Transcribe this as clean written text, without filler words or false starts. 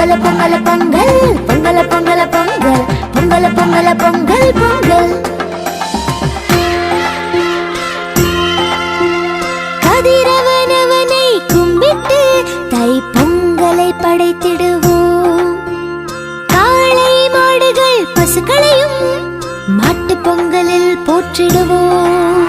பொங்கல பொங்கல பொங்கல் பொங்கல பொங்கல பொங்கல் பொங்கல பொங்கல பொங்கல் பொங்கல். கதிரவனவனை கும்பிட்டு தை பொங்கலை படைத்திடுவோம். காளை மாடுகள் பசுக்களையும் மாட்டு பொங்கலில் போற்றிடுவோம்.